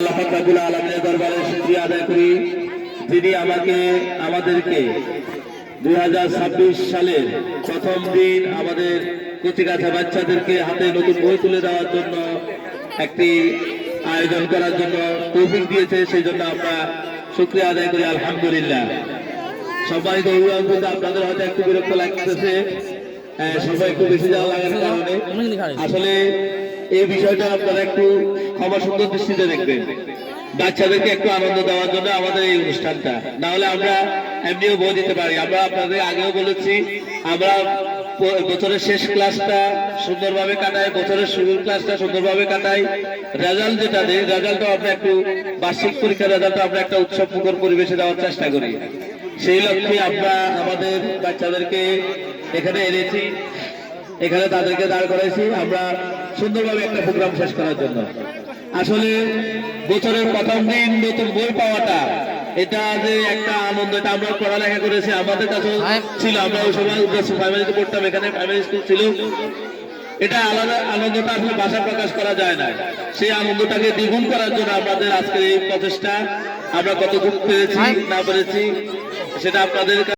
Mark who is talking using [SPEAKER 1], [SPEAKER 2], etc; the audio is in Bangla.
[SPEAKER 1] আল্লাহ পাক রব্বুল আলামিনের দরবারে শুকরিয়া আদায় করি, যিনি আমাদেরকে 2026 সালের প্রথম দিন আমাদের কচিকাঁচা বাচ্চাদেরকে হাতে নতুন বই তুলে দেওয়ার জন্য একটি আয়োজন করার জন্য তৌফিক দিয়েছে। সেই জন্য আমরা শুকরিয়া আদায় করি, আলহামদুলিল্লাহ। সম্মানিত অভিভাবক, আপনাদের হয়তো একটু বিরক্ত লাগতেছে, সবাই একটু বেশি যাওয়া লাগার কারণে। আসলে এই বিষয়টা আপনারা একটু ক্ষমা সুন্দর দৃষ্টিতে দেখবেন। বাচ্চাদেরকে একটু আনন্দ দেওয়ার জন্য আমাদের এই অনুষ্ঠানটা, না হলে আমরা এমনিও বই দিতে পারি। আমরা আপনাদের আগেও বলেছি, আমরা বছরের শেষ ক্লাসটা সুন্দরভাবে কাটাই, বছরের শুরুর ক্লাসটা সুন্দরভাবে কাটাই। রেজাল্ট যেটা দেয়, রেজাল্টটা আমরা একটু বার্ষিক পরীক্ষার রেজাল্টটা আমরা একটা উৎসব মুখর পরিবেশে দেওয়ার চেষ্টা করি। সেই লক্ষ্যে আমরা আমাদের বাচ্চাদেরকে এখানে এনেছি, এখানে তাদেরকে দাঁড় করাইছি আমরা সুন্দরভাবে একটা প্রোগ্রাম শেষ করার জন্য। আসলে বছরের প্রথম দিন নতুন বই পাওয়াটা, এটা যে একটা আনন্দ, এটা আমরা পড়ালেখা করেছি, আমাদের কাছে ছিল। আমরা ওই সময় প্রাইমারিতে পড়তাম, এখানে প্রাইমারি স্কুল ছিল। এটা আলাদা আনন্দটা আসলে ভাষা প্রকাশ করা যায় না। সেই আনন্দটাকে দ্বিগুণ করার জন্য আমাদের আজকের এই প্রচেষ্টা। আমরা কতটুকু পেরেছি না পেরেছি সেটা আপনাদের